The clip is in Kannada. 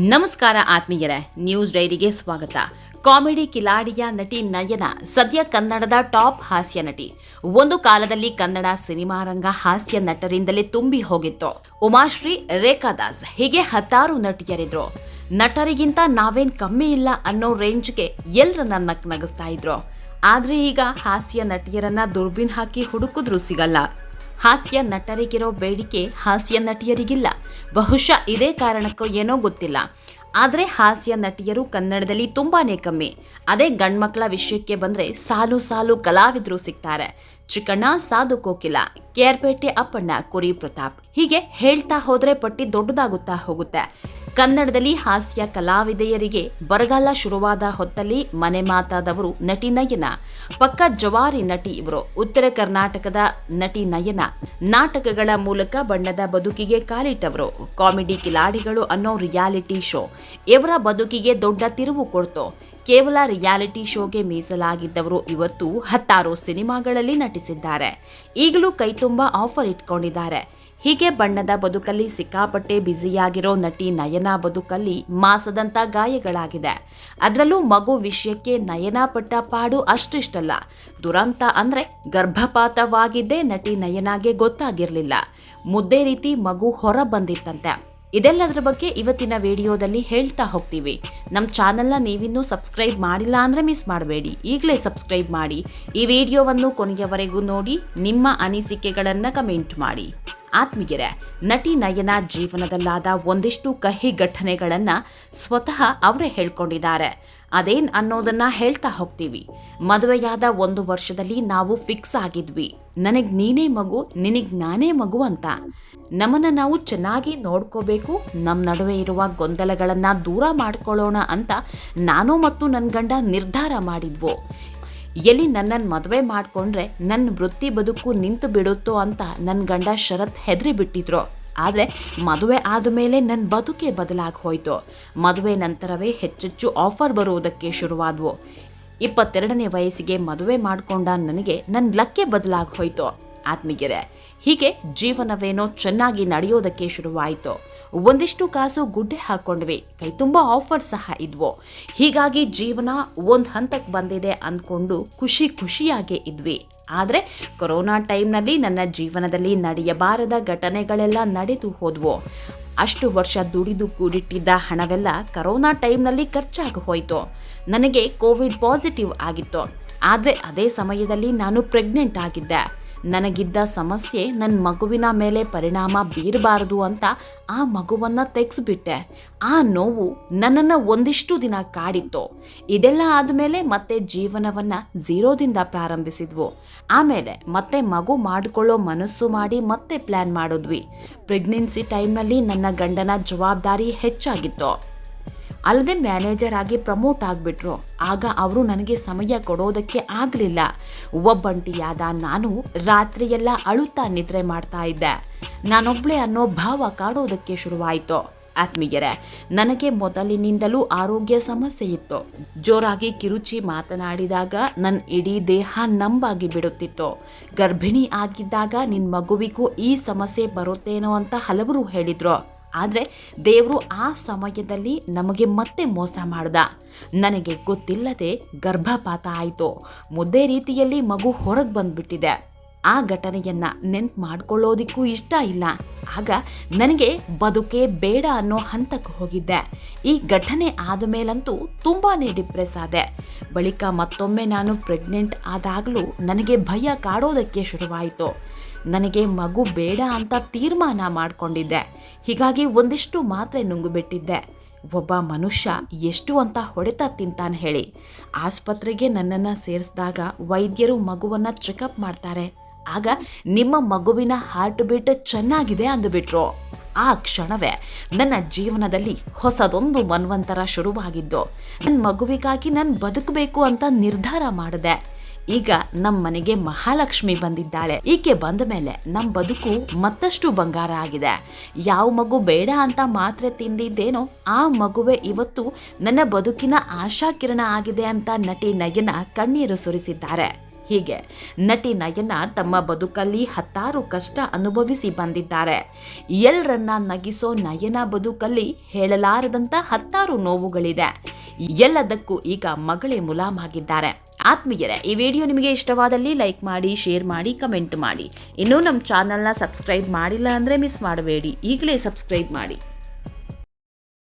ನಮಸ್ಕಾರ ಆತ್ಮೀಯರೇ, ನ್ಯೂಸ್ ಡೈರಿಗೆ ಸ್ವಾಗತ. ಕಾಮಿಡಿ ಕಿಲಾಡಿಯ ನಟಿ ನಯನ ಸದ್ಯ ಕನ್ನಡದ ಟಾಪ್ ಹಾಸ್ಯ ನಟಿ. ಒಂದು ಕಾಲದಲ್ಲಿ ಕನ್ನಡ ಸಿನಿಮಾ ರಂಗ ಹಾಸ್ಯ ನಟರಿಂದಲೇ ತುಂಬಿ ಹೋಗಿತ್ತು. ಉಮಾಶ್ರೀ, ರೇಖಾ ದಾಸ್ ಹೀಗೆ ಹತ್ತಾರು ನಟಿಯರಿದ್ರು. ನಟರಿಗಿಂತ ನಾವೇನ್ ಕಮ್ಮಿ ಇಲ್ಲ ಅನ್ನೋ ರೇಂಜ್ಗೆ ಎಲ್ಲರನ್ನ ನಗಿಸ್ತಾ ಇದ್ರು. ಆದ್ರೆ ಈಗ ಹಾಸ್ಯ ನಟಿಯರನ್ನ ದುರ್ಬಿನ್ ಹಾಕಿ ಹುಡುಕಿದ್ರೂ ಸಿಗಲ್ಲ. ಹಾಸ್ಯ ನಟರಿಗಿರೋ ಬೇಡಿಕೆ ಹಾಸ್ಯ ನಟಿಯರಿಗಿಲ್ಲ. ಬಹುಶಃ ಇದೇ ಕಾರಣಕ್ಕೋ ಏನೋ ಗೊತ್ತಿಲ್ಲ. ಆದರೆ ಹಾಸ್ಯ ನಟಿಯರು ಕನ್ನಡದಲ್ಲಿ ತುಂಬಾನೇ ಕಮ್ಮಿ. ಅದೇ ಗಂಡ್ಮಕ್ಳ ವಿಷಯಕ್ಕೆ ಬಂದರೆ ಸಾಲು ಸಾಲು ಕಲಾವಿದರು ಸಿಗ್ತಾರೆ. ಚಿಕ್ಕಣ್ಣ, ಸಾಧು ಕೋಕಿಲ, ಕೇರ್ಪೇಟೆ ಅಪ್ಪಣ್ಣ, ಕುರಿ ಪ್ರತಾಪ್, ಹೀಗೆ ಹೇಳ್ತಾ ಹೋದ್ರೆ ಪಟ್ಟಿ ದೊಡ್ಡದಾಗುತ್ತಾ ಹೋಗುತ್ತೆ. ಕನ್ನಡದಲ್ಲಿ ಹಾಸ್ಯ ಕಲಾವಿದೆಯರಿಗೆ ಬರಗಾಲ ಶುರುವಾದ ಹೊತ್ತಲ್ಲಿ ಮನೆ ಮಾತಾದವರು ನಟಿ ನಯನ. ಪಕ್ಕ ಜವಾರಿ ನಟಿ ಇವರು. ಉತ್ತರ ಕರ್ನಾಟಕದ ನಟಿ ನಯನ ನಾಟಕಗಳ ಮೂಲಕ ಬಣ್ಣದ ಬದುಕಿಗೆ ಕಾಲಿಟ್ಟವರು. ಕಾಮಿಡಿ ಕಿಲಾಡಿಗಳು ಅನ್ನೋ ರಿಯಾಲಿಟಿ ಶೋ ಇವರ ಬದುಕಿಗೆ ದೊಡ್ಡ ತಿರುವು ಕೊಡ್ತು. ಕೇವಲ ರಿಯಾಲಿಟಿ ಶೋಗೆ ಮೀಸಲಾಗಿದ್ದವರು ಇವತ್ತು ಹತ್ತಾರು ಸಿನಿಮಾಗಳಲ್ಲಿ ನಟಿಸಿದ್ದಾರೆ. ಈಗಲೂ ಕೈತುಂಬ ಆಫರ್ ಇಟ್ಕೊಂಡಿದ್ದಾರೆ. ಹೀಗೆ ಬಣ್ಣದ ಬದುಕಲ್ಲಿ ಸಿಕ್ಕಾಪಟ್ಟೆ ಬ್ಯುಸಿಯಾಗಿರೋ ನಟಿ ನಯನ ಬದುಕಲ್ಲಿ ಮಾಸದಂತ ಗಾಯಗಳಾಗಿದೆ. ಅದರಲ್ಲೂ ಮಗು ವಿಷಯಕ್ಕೆ ನಯನ ಪಟ್ಟ ಪಾಡು ಅಷ್ಟಿಷ್ಟಲ್ಲ. ದುರಂತ ಅಂದ್ರೆ ಗರ್ಭಪಾತವಾಗಿದ್ದೇ ನಟಿ ನಯನಾಗೆ ಗೊತ್ತಾಗಿರಲಿಲ್ಲ. ಮುದ್ದೆ ರೀತಿ ಮಗು ಹೊರ ಬಂದಿತ್ತಂತೆ. ಇದೆಲ್ಲದರ ಬಗ್ಗೆ ಇವತ್ತಿನ ವಿಡಿಯೋದಲ್ಲಿ ಹೇಳ್ತಾ ಹೋಗ್ತೀವಿ. ನಮ್ಮ ಚಾನೆಲ್ನ ನೀವಿನ್ನೂ ಸಬ್ಸ್ಕ್ರೈಬ್ ಮಾಡಿಲ್ಲ ಅಂದರೆ ಮಿಸ್ ಮಾಡಬೇಡಿ, ಈಗಲೇ ಸಬ್ಸ್ಕ್ರೈಬ್ ಮಾಡಿ. ಈ ವಿಡಿಯೋವನ್ನು ಕೊನೆಯವರೆಗೂ ನೋಡಿ, ನಿಮ್ಮ ಅನಿಸಿಕೆಗಳನ್ನು ಕಮೆಂಟ್ ಮಾಡಿ. ಆತ್ಮೀಯರೇ, ನಟಿ ನಯನ ಜೀವನದಲ್ಲಾದ ಒಂದಿಷ್ಟು ಕಹಿ ಘಟನೆಗಳನ್ನು ಸ್ವತಃ ಅವರೇ ಹೇಳ್ಕೊಂಡಿದ್ದಾರೆ. ಅದೇನ್ ಅನ್ನೋದನ್ನ ಹೇಳ್ತಾ ಹೋಗ್ತೀವಿ. ಮದುವೆಯಾದ 1 ವರ್ಷದಲ್ಲಿ ನಾವು ಫಿಕ್ಸ್ ಆಗಿದ್ವಿ, ನನಗ್ ನೀನೇ ಮಗು, ನಿನಗ್ ನಾನೇ ಮಗು ಅಂತ. ನಮ್ಮನ್ನ ನಾವು ಚೆನ್ನಾಗಿ ನೋಡ್ಕೋಬೇಕು, ನಮ್ಮ ನಡುವೆ ಇರುವ ಗೊಂದಲಗಳನ್ನ ದೂರ ಮಾಡ್ಕೊಳ್ಳೋಣ ಅಂತ ನಾನು ಮತ್ತು ನನ್ನ ಗಂಡ ನಿರ್ಧಾರ ಮಾಡಿದ್ವು. ಎಲ್ಲಿ ನನ್ನನ್ನು ಮದುವೆ ಮಾಡಿಕೊಂಡ್ರೆ ನನ್ನ ವೃತ್ತಿ ಬದುಕು ನಿಂತು ಬಿಡುತ್ತೋ ಅಂತ ನನ್ನ ಗಂಡ ಶರತ್ ಹೆದರಿ ಬಿಟ್ಟಿದ್ರು. ಆದರೆ ಮದುವೆ ಆದಮೇಲೆ ನನ್ನ ಬದುಕೇ ಬದಲಾಗಿ ಹೋಯಿತು. ಮದುವೆ ನಂತರವೇ ಹೆಚ್ಚೆಚ್ಚು ಆಫರ್ ಬರುವುದಕ್ಕೆ ಶುರುವಾದವು. 22ನೇ ವಯಸ್ಸಿಗೆ ಮದುವೆ ಮಾಡಿಕೊಂಡ ನನಗೆ ನನ್ನ ಲಕ್ಕೆ ಬದಲಾಗಿ ಹೋಯಿತು. ಆತ್ಮೀಯರೇ, ಹೀಗೆ ಜೀವನವೇನೋ ಚೆನ್ನಾಗಿ ನಡೆಯೋದಕ್ಕೆ ಶುರುವಾಯಿತು. ಒಂದಿಷ್ಟು ಕಾಸು ಗುಡ್ಡೆ ಹಾಕ್ಕೊಂಡ್ವಿ, ಕೈ ತುಂಬ ಆಫರ್ ಸಹ ಇದ್ವು. ಹೀಗಾಗಿ ಜೀವನ ಒಂದು ಹಂತಕ್ಕೆ ಬಂದಿದೆ ಅಂದ್ಕೊಂಡು ಖುಷಿಯಾಗೇ ಇದ್ವಿ. ಆದರೆ ಕೊರೋನಾ ಟೈಮ್ನಲ್ಲಿ ನನ್ನ ಜೀವನದಲ್ಲಿ ನಡೆಯಬಾರದ ಘಟನೆಗಳೆಲ್ಲ ನಡೆದು ಹೋದ್ವು. ಅಷ್ಟು ವರ್ಷ ದುಡಿದು ಕೂಡಿಟ್ಟಿದ್ದ ಹಣವೆಲ್ಲ ಕರೋನಾ ಟೈಮ್ನಲ್ಲಿ ಖರ್ಚಾಗಿ ಹೋಯಿತು. ನನಗೆ ಕೋವಿಡ್ ಪಾಸಿಟಿವ್ ಆಗಿತ್ತು. ಆದರೆ ಅದೇ ಸಮಯದಲ್ಲಿ ನಾನು ಪ್ರೆಗ್ನೆಂಟ್ ಆಗಿದ್ದೆ. ನನಗಿದ್ದ ಸಮಸ್ಯೆ ನನ್ನ ಮಗುವಿನ ಮೇಲೆ ಪರಿಣಾಮ ಬೀರಬಾರದು ಅಂತ ಆ ಮಗುವನ್ನು ತೆಗೆಸಿಬಿಟ್ಟೆ. ಆ ನೋವು ನನ್ನನ್ನು ಒಂದಿಷ್ಟು ದಿನ ಕಾಡಿತ್ತು. ಇದೆಲ್ಲ ಆದಮೇಲೆ ಮತ್ತೆ ಜೀವನವನ್ನು ಝೀರೋದಿಂದ ಪ್ರಾರಂಭಿಸಿದ್ವು. ಆಮೇಲೆ ಮತ್ತೆ ಮಗು ಮಾಡಿಕೊಳ್ಳೋ ಮನಸ್ಸು ಮಾಡಿ ಮತ್ತೆ ಪ್ಲ್ಯಾನ್ ಮಾಡಿದ್ವಿ. ಪ್ರೆಗ್ನೆನ್ಸಿ ಟೈಮ್ನಲ್ಲಿ ನನ್ನ ಗಂಡನ ಜವಾಬ್ದಾರಿ ಹೆಚ್ಚಾಗಿತ್ತು. ಅಲ್ಲದೆ ಮ್ಯಾನೇಜರ್ ಆಗಿ ಪ್ರಮೋಟ್ ಆಗಿಬಿಟ್ರು. ಆಗ ಅವರು ನನಗೆ ಸಮಯ ಕೊಡೋದಕ್ಕೆ ಆಗಲಿಲ್ಲ. ಒಬ್ಬಂಟಿಯಾದ ನಾನು ರಾತ್ರಿಯೆಲ್ಲ ಅಳುತ್ತಾ ನಿದ್ರೆ ಮಾಡ್ತಾ ಇದ್ದೆ. ನಾನೊಬ್ಳೆ ಅನ್ನೋ ಭಾವ ಕಾಡೋದಕ್ಕೆ ಶುರುವಾಯಿತು. ಆತ್ಮೀಯರೇ, ನನಗೆ ಮೊದಲಿನಿಂದಲೂ ಆರೋಗ್ಯ ಸಮಸ್ಯೆ ಇತ್ತು. ಜೋರಾಗಿ ಕಿರುಚಿ ಮಾತನಾಡಿದಾಗ ನನ್ನ ಇಡೀ ದೇಹ ನಂಬಾಗಿ ಬಿಡುತ್ತಿತ್ತು. ಗರ್ಭಿಣಿ ಆಗಿದ್ದಾಗ ನಿನ್ನ ಮಗುವಿಗೂ ಈ ಸಮಸ್ಯೆ ಬರುತ್ತೇನೋ ಅಂತ ಹಲವರು ಹೇಳಿದ್ರು. ಆದರೆ ದೇವರು ಆ ಸಮಯದಲ್ಲಿ ನಮಗೆ ಮತ್ತೆ ಮೋಸ ಮಾಡ್ದ. ನನಗೆ ಗೊತ್ತಿಲ್ಲದೆ ಗರ್ಭಪಾತ ಆಯಿತು. ಮುದ್ದೆ ರೀತಿಯಲ್ಲಿ ಮಗು ಹೊರಗೆ ಬಂದ್ಬಿಟ್ಟಿದೆ. ಆ ಘಟನೆಯನ್ನು ನೆನ್ಪು ಮಾಡ್ಕೊಳ್ಳೋದಕ್ಕೂ ಇಷ್ಟ ಇಲ್ಲ. ಆಗ ನನಗೆ ಬದುಕೇ ಬೇಡ ಅನ್ನೋ ಹಂತಕ್ಕೆ ಹೋಗಿದ್ದೆ. ಈ ಘಟನೆ ಆದ ಮೇಲಂತೂ ತುಂಬಾ ಡಿಪ್ರೆಸ್ ಆದೆ. ಬಳಿಕ ಮತ್ತೊಮ್ಮೆ ನಾನು ಪ್ರೆಗ್ನೆಂಟ್ ಆದಾಗಲೂ ನನಗೆ ಭಯ ಕಾಡೋದಕ್ಕೆ ಶುರುವಾಯಿತು. ನನಗೆ ಮಗು ಬೇಡ ಅಂತ ತೀರ್ಮಾನ ಮಾಡಿಕೊಂಡಿದ್ದೆ. ಹೀಗಾಗಿ ಒಂದಿಷ್ಟು ಮಾತ್ರೆ ನುಂಗುಬಿಟ್ಟಿದ್ದೆ. ಒಬ್ಬ ಮನುಷ್ಯ ಎಷ್ಟು ಅಂತ ಹೊಡೆತ ತಿಂತಾನೆ ಹೇಳಿ. ಆಸ್ಪತ್ರೆಗೆ ನನ್ನನ್ನು ಸೇರಿಸಿದಾಗ ವೈದ್ಯರು ಮಗುವನ್ನು ಚೆಕಪ್ ಮಾಡ್ತಾರೆ. ಆಗ ನಿಮ್ಮ ಮಗುವಿನ ಹಾರ್ಟ್ ಬೀಟ್ ಚೆನ್ನಾಗಿದೆ ಅಂದುಬಿಟ್ರು. ಆ ಕ್ಷಣವೇ ನನ್ನ ಜೀವನದಲ್ಲಿ ಹೊಸದೊಂದು ಮನ್ವಂತರ ಶುರುವಾಗಿದ್ದು. ನನ್ನ ಮಗುವಿಗಾಗಿ ನಾನು ಬದುಕಬೇಕು ಅಂತ ನಿರ್ಧಾರ ಮಾಡಿದೆ. ಈಗ ನಮ್ಮ ಮನೆಗೆ ಮಹಾಲಕ್ಷ್ಮಿ ಬಂದಿದ್ದಾಳೆ. ಈಕೆ ಬಂದ ಮೇಲೆ ನಮ್ಮ ಬದುಕು ಮತ್ತಷ್ಟು ಬಂಗಾರ ಆಗಿದೆ. ಯಾವ ಮಗು ಬೇಡ ಅಂತ ಮಾತ್ರೆ ತಿಂದಿದ್ದೇನೋ ಆ ಮಗುವೆ ಇವತ್ತು ನನ್ನ ಬದುಕಿನ ಆಶಾಕಿರಣ ಆಗಿದೆ ಅಂತ ನಟಿ ನಯನ ಕಣ್ಣೀರು ಸುರಿಸಿದ್ದಾರೆ. ಹೀಗೆ ನಟಿ ನಯನ ತಮ್ಮ ಬದುಕಲ್ಲಿ ಹತ್ತಾರು ಕಷ್ಟ ಅನುಭವಿಸಿ ಬಂದಿದ್ದಾರೆ. ಎಲ್ಲರನ್ನ ನಗಿಸೋ ನಯನ ಬದುಕಲ್ಲಿ ಹೇಳಲಾರದಂಥ ಹತ್ತಾರು ನೋವುಗಳಿದೆ. ಎಲ್ಲದಕ್ಕೂ ಈಗ ಮಗಳೇ ಮುಲಾಮಾಗಿದ್ದಾರೆ. ಆತ್ಮೀಯರೇ, ಈ ವಿಡಿಯೋ ನಿಮಗೆ ಇಷ್ಟವಾದಲ್ಲಿ ಲೈಕ್ ಮಾಡಿ, ಶೇರ್ ಮಾಡಿ, ಕಮೆಂಟ್ ಮಾಡಿ. ಇನ್ನೂ ನಮ್ಮ ಚಾನಲ್ನ ಸಬ್ಸ್ಕ್ರೈಬ್ ಮಾಡಿಲ್ಲ ಅಂದರೆ ಮಿಸ್ ಮಾಡಬೇಡಿ, ಈಗಲೇ ಸಬ್ಸ್ಕ್ರೈಬ್ ಮಾಡಿ.